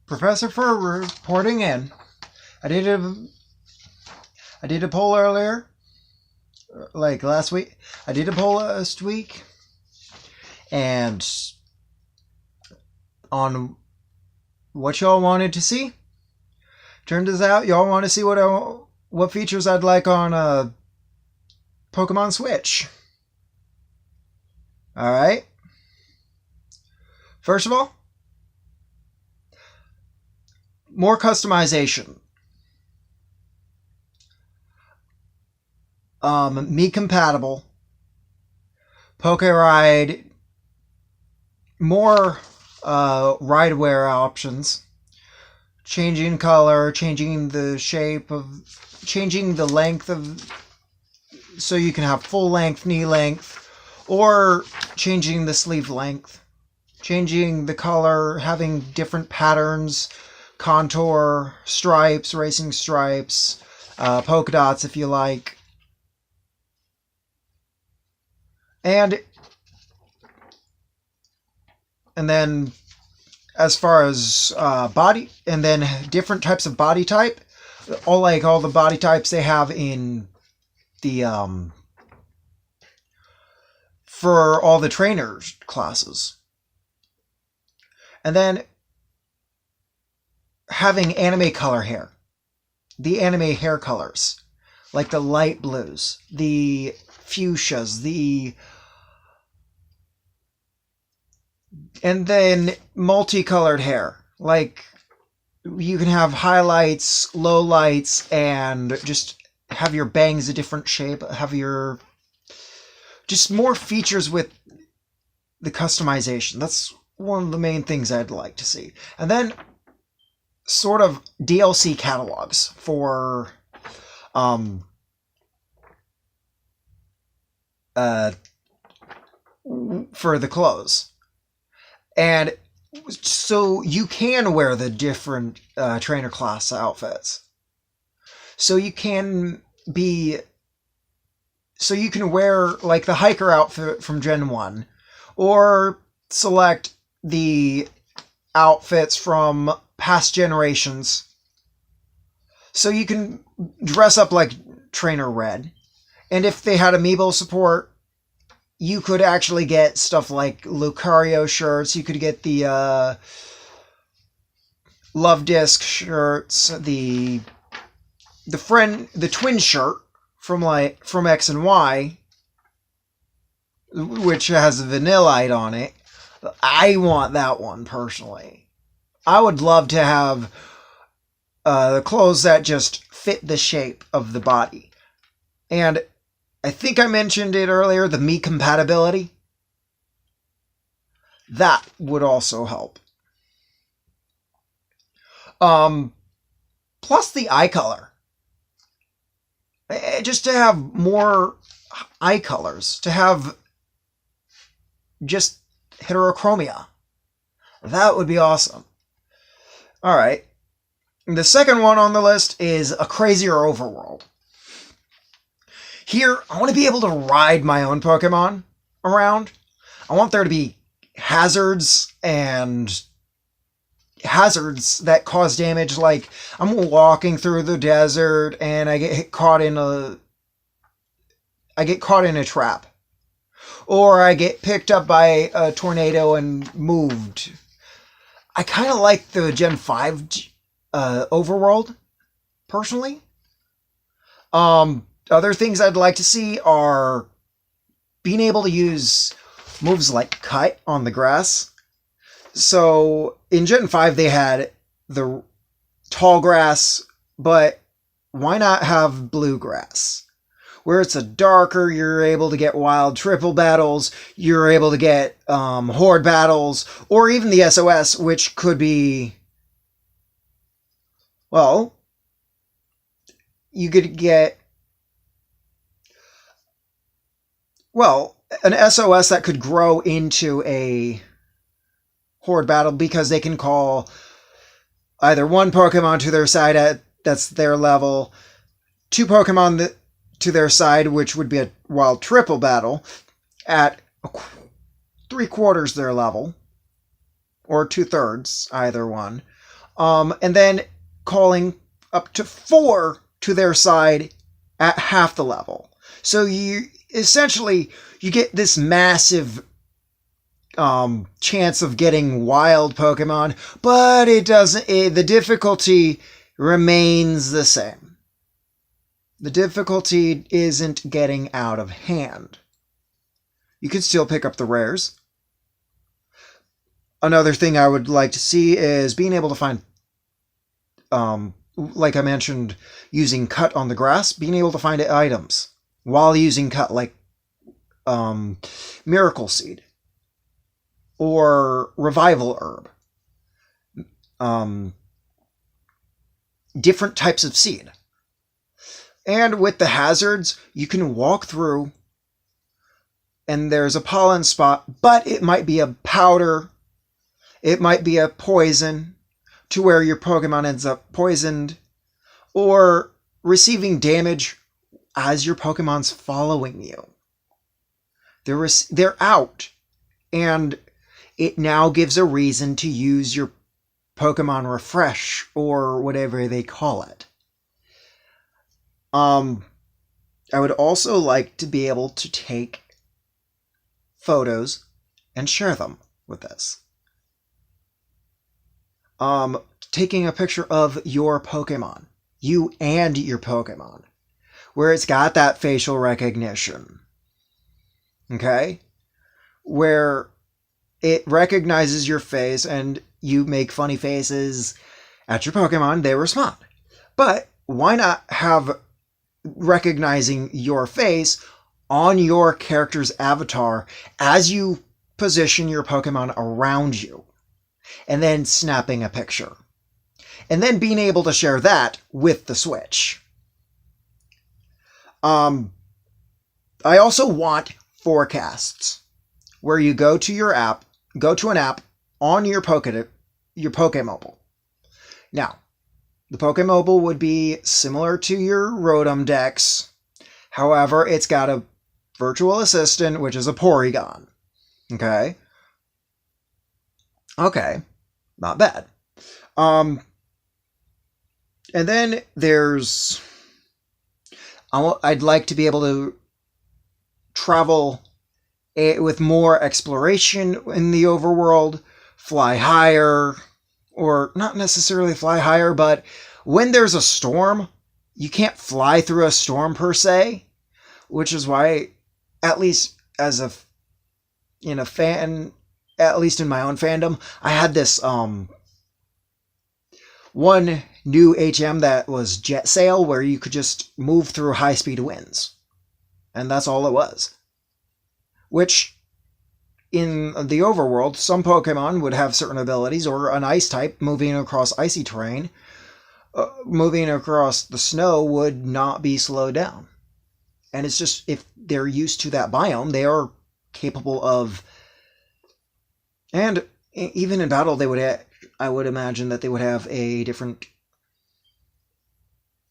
Professor Fur reporting in. I did a poll earlier, like last week. I did a poll last week, and on what y'all wanted to see. Turns out y'all want to see what features I'd like on Pokemon Switch. All right. First of all, more customization. Me compatible. Pokeride. More ride wear options. Changing color, changing the shape of, changing the length of, so you can have full length, knee length, or changing the sleeve length. Changing the color, having different patterns, contour, stripes, racing stripes, polka dots if you like. And then as far as body, and then different types of body type, all the body types they have in the for all the trainers classes. And then having anime color hair. The anime hair colors. Like the light blues, the fuchsias, and then multicolored hair. Like you can have highlights, lowlights, and just have your bangs a different shape, have your just more features with the customization. That's one of the main things I'd like to see. And then sort of DLC catalogs for the clothes. And so you can wear the different trainer class outfits. So you can wear like the hiker outfit from Gen 1, or select the outfits from past generations. So you can dress up like Trainer Red. And if they had amiibo support, you could actually get stuff like Lucario shirts. You could get the Love Disc shirts, the twin shirt from X and Y, which has a Vanillite on it. I want that one personally. I would love to have the clothes that just fit the shape of the body. And I think I mentioned it earlier, the me compatibility. That would also help. Plus the eye color. Just to have more eye colors. To have just heterochromia. That would be awesome. Alright. The second one on the list is a Crazier Overworld. Here, I want to be able to ride my own Pokemon around. I want there to be hazards that cause damage, like I'm walking through the desert and I get caught in a trap. Or I get picked up by a tornado and moved. I kind of like the Gen 5 Overworld, personally. Other things I'd like to see are being able to use moves like Cut on the grass. So in Gen 5 they had the tall grass, but why not have bluegrass? Where it's a darker, you're able to get wild triple battles, you're able to get horde battles, or even the SOS, which could be, well, you could get, well, an SOS that could grow into a horde battle because they can call either one Pokemon to their side that's their level, two Pokemon to their side, which would be a wild triple battle at 3/4 their level, or 2/3, either one. And then calling up to 4 to their side at half the level. So you essentially you get this massive chance of getting wild Pokemon, but it doesn't. The difficulty remains the same. The difficulty isn't getting out of hand. You can still pick up the rares. Another thing I would like to see is being able to find, like I mentioned, using cut on the grass, being able to find items while using cut, like Miracle Seed or Revival Herb. Different types of seed. And with the hazards, you can walk through and there's a pollen spot, but it might be a powder, it might be a poison to where your Pokemon ends up poisoned or receiving damage as your Pokemon's following you. They're out, and it now gives a reason to use your Pokemon Refresh or whatever they call it. I would also like to be able to take photos and share them with this. Taking a picture of your Pokemon, you and your Pokemon, where it's got that facial recognition. Okay? Where it recognizes your face and you make funny faces at your Pokemon, they respond. But why not have recognizing your face on your character's avatar as you position your Pokemon around you, and then snapping a picture, and then being able to share that with the Switch. I also want forecasts, where you go to an app on your Pokemobile. Now, the Pokemobile would be similar to your Rotom Dex. However, it's got a virtual assistant, which is a Porygon. Okay? Okay. Not bad. And then there's... I'd like to be able to travel with more exploration in the overworld, fly higher, or not necessarily fly higher, but when there's a storm, you can't fly through a storm per se, which is why, at least as a fan, at least in my own fandom, I had this one new HM that was Jet Sail, where you could just move through high-speed winds. And that's all it was. Which, in the overworld, some Pokemon would have certain abilities, or an ice type moving across icy terrain, moving across the snow would not be slowed down. And it's just, if they're used to that biome, they are capable of... And even in battle, they would I would imagine that they would have a different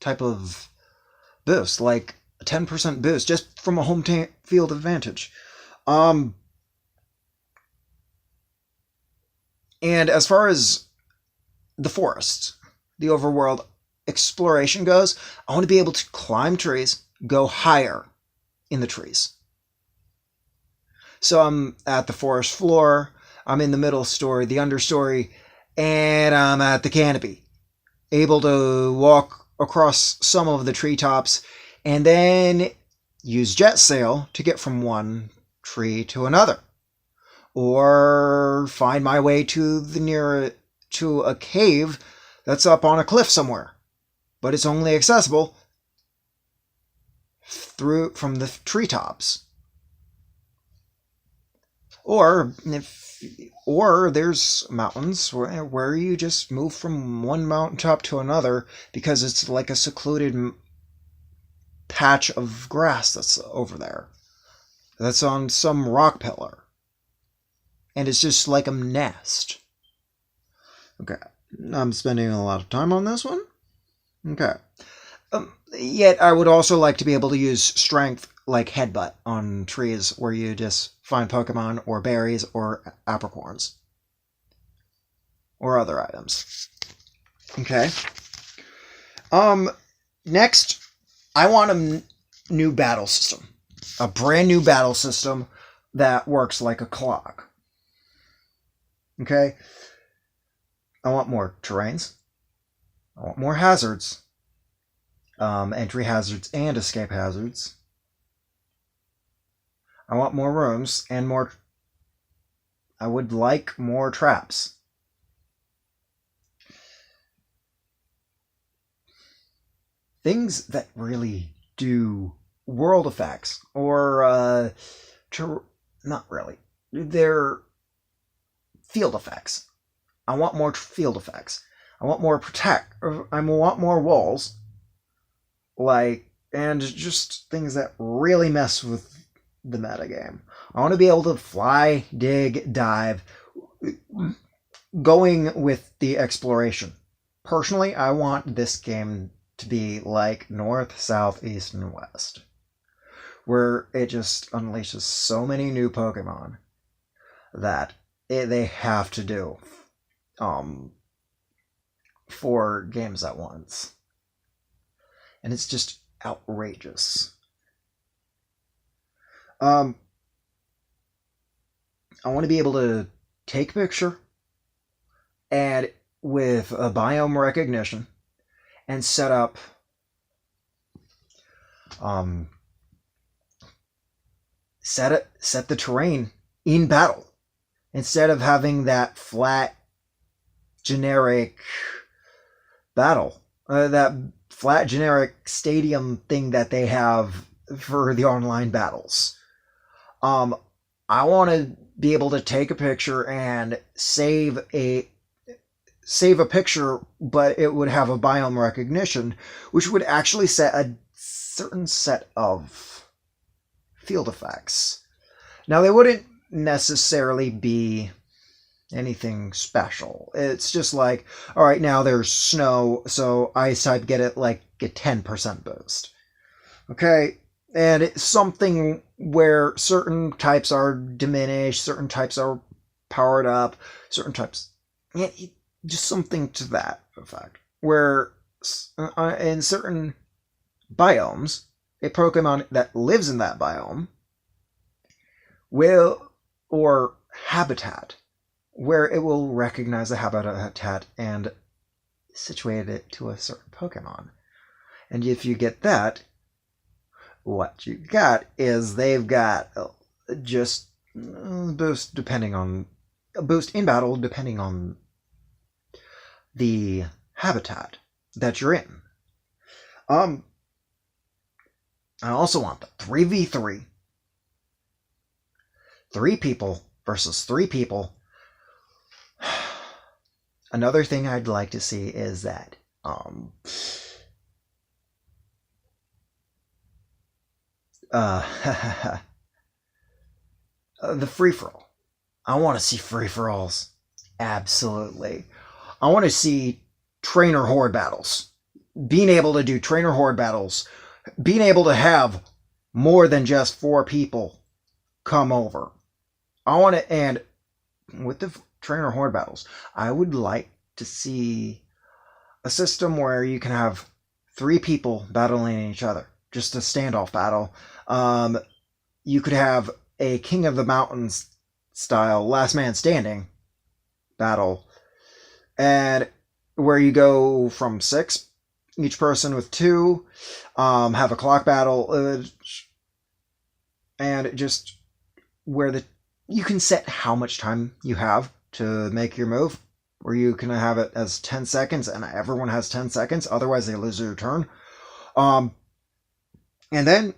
type of boost, like a 10% boost, just from a home field advantage. And as far as the forest, the overworld exploration goes, I want to be able to climb trees, go higher in the trees. So I'm at the forest floor, I'm in the middle story, the understory, and I'm at the canopy, able to walk across some of the treetops, and then use Jet Sail to get from one tree to another, or find my way to to a cave that's up on a cliff somewhere, but it's only accessible from the treetops. Or there's mountains where you just move from one mountaintop to another because it's like a secluded patch of grass that's over there. That's on some rock pillar. And it's just like a nest. Okay. I'm spending a lot of time on this one. Okay. Yet I would also like to be able to use strength like Headbutt on trees where you just find Pokemon or berries or apricorns or other items. Okay. Next, I want a new battle system. A brand new battle system that works like a clock. Okay? I want more terrains. I want more hazards. Entry hazards and escape hazards. I want more rooms and more... I would like more traps. Things that really do world effects, or not really. They're field effects. I want more field effects. I want more I want more walls, and just things that really mess with the metagame. I want to be able to fly, dig, dive, going with the exploration. Personally, I want this game to be like north, south, east, and west, where it just unleashes so many new Pokemon that they have to do 4 games at once. And it's just outrageous. I want to be able to take a picture and with a biome recognition and set up set the terrain in battle instead of having that flat generic battle, that flat generic stadium thing that they have for the online battles. I want to be able to take a picture and save a picture, but it would have a biome recognition, which would actually set a certain set of field effects. Now, they wouldn't necessarily be anything special. It's just like, all right, now there's snow, so ice type get it like a 10% boost. Okay, and it's something where certain types are diminished, certain types are powered up, certain types... Yeah, just something to that effect. Where in certain biomes, a Pokemon that lives in that biome will, or habitat, where it will recognize the habitat and situate it to a certain Pokemon. And if you get that, what you got is they've got just a boost in battle depending on the habitat that you're in. I also want the 3v3. 3 people versus 3 people. Another thing I'd like to see is that the free-for-all. I want to see free-for-alls. Absolutely. I want to see trainer horde battles. Being able to do trainer horde battles. Being able to have more than just 4 people come over. I want to, and with the trainer horde battles, I would like to see a system where you can have 3 people battling each other. Just a standoff battle. You could have a King of the Mountains style last man standing battle, and where you go from 6, each person with 2, have a clock battle, and just where you can set how much time you have to make your move, where you can have it as 10 seconds, and everyone has 10 seconds, otherwise they lose their turn. And then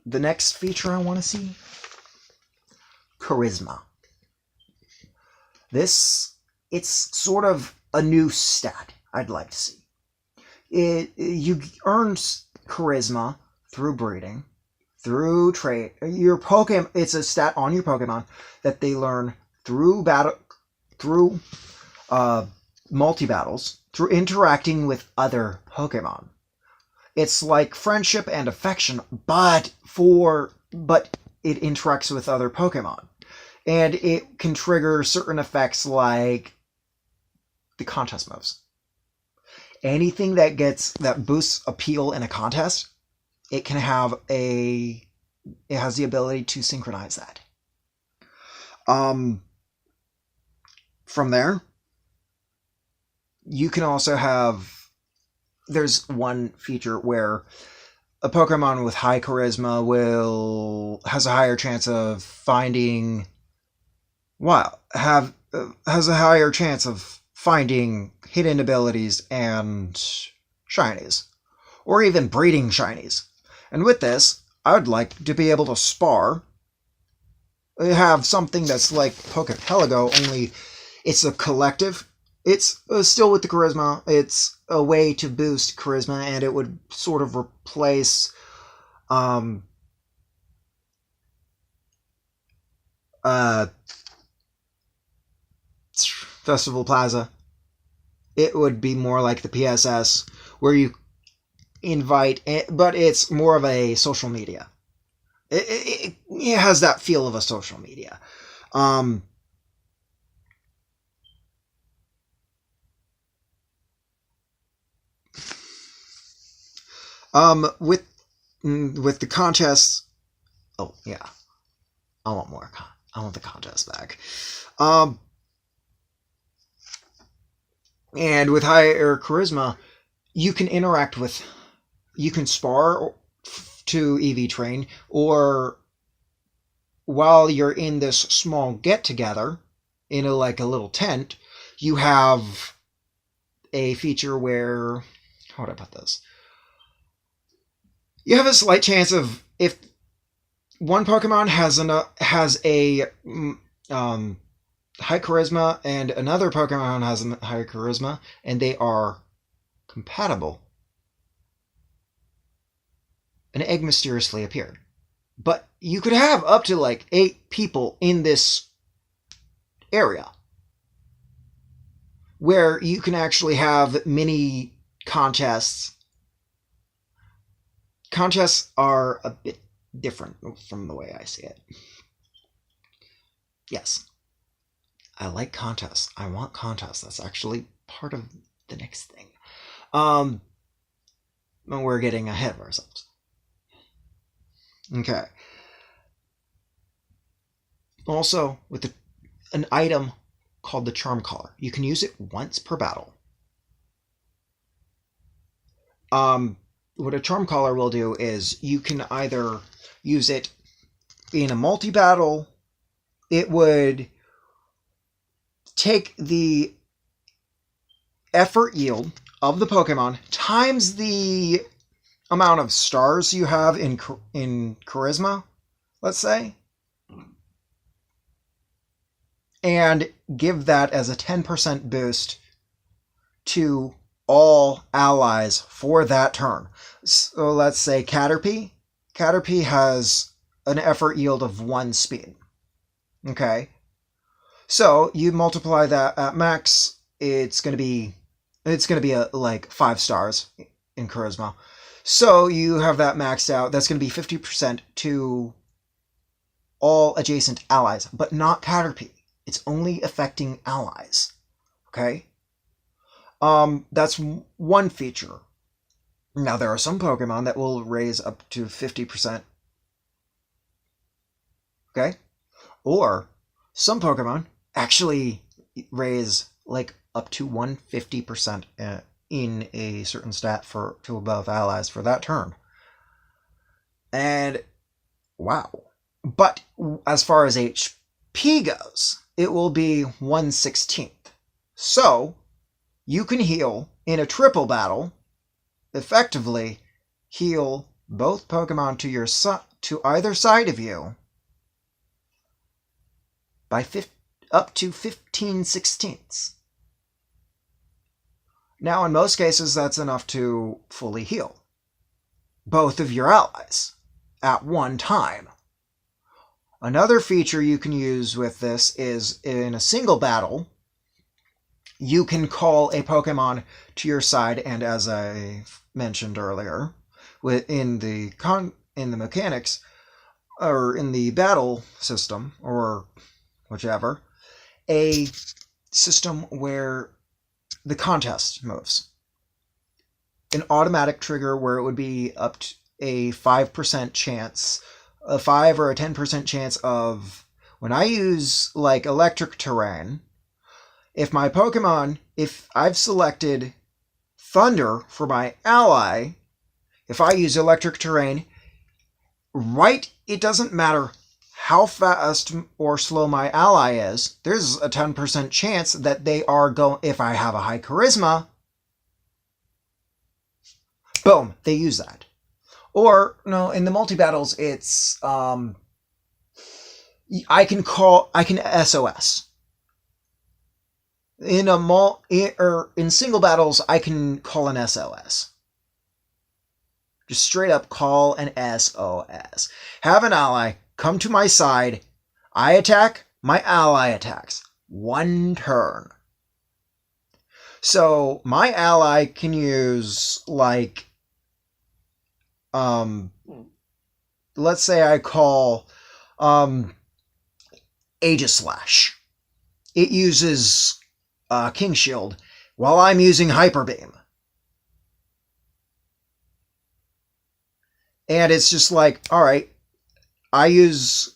the next feature I want to see, charisma. It's sort of a new stat I'd like to see. You earn charisma through breeding, through trade. Your Pokemon, it's a stat on your Pokemon that they learn through battle, through multi-battles, through interacting with other Pokemon. It's like friendship and affection, but it interacts with other Pokemon. And it can trigger certain effects like the contest moves. Anything that boosts appeal in a contest, it has the ability to synchronize that. From there, you can also have, there's one feature where a Pokemon with high charisma has a higher chance of finding hidden abilities and shinies, or even breeding shinies. And with this, I would like to be able to spar, have something that's like Pokepelago, only it's a collective. It's still with the charisma. It's a way to boost charisma, and it would sort of replace Festival Plaza. It would be more like the PSS, where you invite, but it's more of a social media. It has that feel of a social media. With the contests, oh yeah, I want more. I want the contest back. And with higher charisma, you can spar to EV train, or while you're in this small get together in a little tent, you have a feature where, how would I put this? You have a slight chance of, if one Pokemon has a high charisma and another Pokemon has a high charisma and they are compatible, an egg mysteriously appeared. But you could have up to 8 people in this area where you can actually have mini contests. Contests are a bit different from the way I see it. Yes. I like contests. I want contests. That's actually part of the next thing. We're getting ahead of ourselves. Okay. Also, with an item called the Charm Collar, you can use it once per battle. What a Charm Collar will do is you can either use it in a multi-battle. It would take the effort yield of the Pokemon times the amount of stars you have in charisma, let's say, and give that as a 10% boost to all allies for that turn. So let's say Caterpie. Caterpie has an effort yield of 1 speed. Okay. So you multiply that at max, it's going to be 5 stars in charisma. So you have that maxed out. That's going to be 50% to all adjacent allies, but not Caterpie. It's only affecting allies. Okay? That's one feature. Now, there are some Pokemon that will raise up to 50%. Okay? Or some Pokemon actually raise up to 150% in a certain stat to above allies for that turn. And wow. But as far as HP goes, it will be 1/16. So you can heal in a triple battle, effectively heal both Pokemon to either side of you by up to 15/16. Now, in most cases, that's enough to fully heal both of your allies at one time. Another feature you can use with this is in a single battle, you can call a Pokemon to your side, and as I mentioned earlier, in the mechanics, or in the battle system, or whichever, a system where the contest moves. An automatic trigger where it would be up to a 5% chance, a 5 or a 10% chance of, when I use like electric terrain, if I've selected thunder for my ally, if I use electric terrain, it doesn't matter how fast or slow my ally is, there's a 10% chance that they are if I have a high charisma, boom, they use that. Or, no, in the multi-battles, it's, I can SOS. In single battles, I can call an SOS. Just straight up call an SOS. Have an ally come to my side. I attack, my ally attacks. One turn. So my ally can use, like, let's say I call Aegislash. It uses King Shield while I'm using Hyper Beam. And it's just like, alright, I use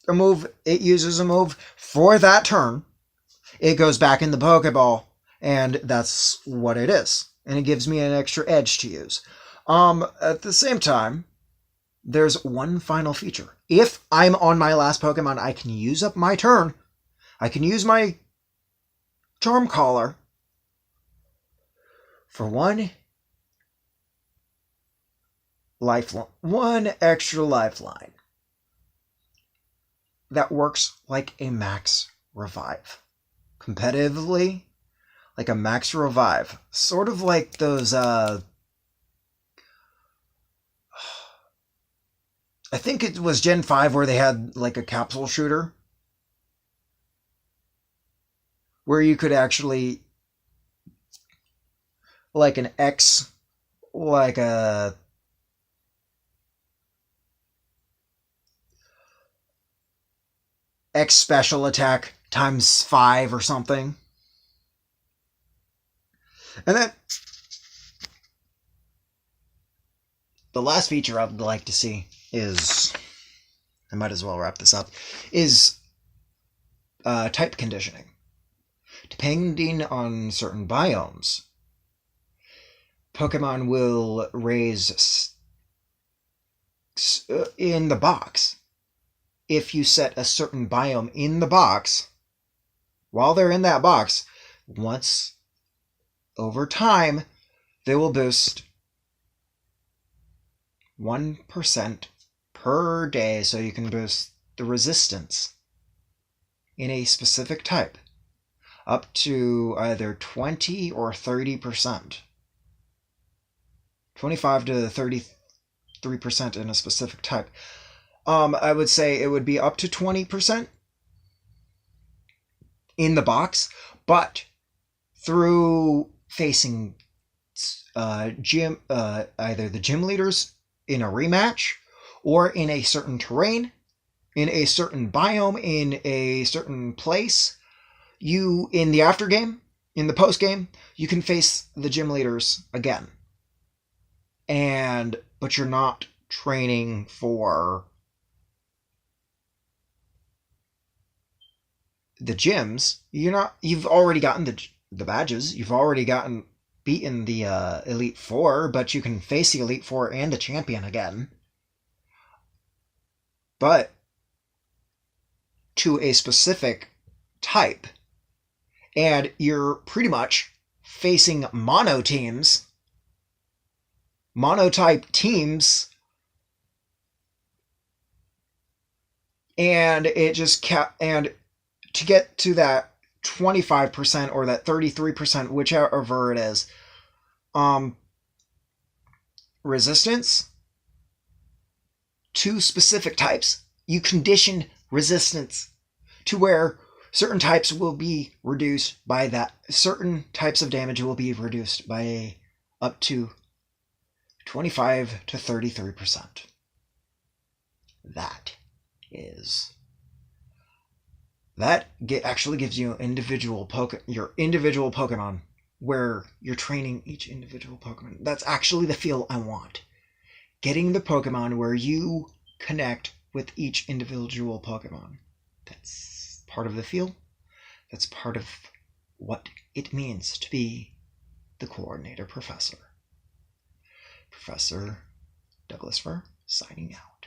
a move, it uses a move for that turn. It goes back in the Pokeball, and that's what it is. And it gives me an extra edge to use. At the same time, there's one final feature. If I'm on my last Pokemon, I can use up my turn. I can use my Charm Collar for one extra lifeline. That works like a max revive. Competitively, like a max revive. Sort of like those, I think it was Gen 5 where they had like a capsule shooter. Where you could actually, like an X, like a X special attack times 5 or something. And then the last feature I'd like to see is, I might as well wrap this up, is type conditioning. Depending on certain biomes, Pokemon will raise in the box. If you set a certain biome in the box, while they're in that box, once over time, they will boost 1% per day, so you can boost the resistance in a specific type up to either 20 or 30%. 25 to 33% in a specific type. I would say it would be up to 20% in the box, but through facing either the gym leaders in a rematch or in a certain terrain, in a certain biome, in a certain place, you, in the after game, in the post game, you can face the gym leaders again. But you're not training for the gyms. You've already gotten the badges. You've already beaten the Elite Four, but you can face the Elite Four and the champion again. But to a specific type. And you're pretty much facing monotype teams, and and to get to that 25% or that 33%, whichever it is, resistance to specific types, you condition resistance to where certain types will be reduced by that. Certain types of damage will be reduced by up to 25 to 33%. That actually gives you your individual Pokemon where you're training each individual Pokemon. That's actually the feel I want. Getting the Pokemon where you connect with each individual Pokemon. That's part of the feel. That's part of what it means to be the coordinator professor. Professor Douglas Fir, signing out.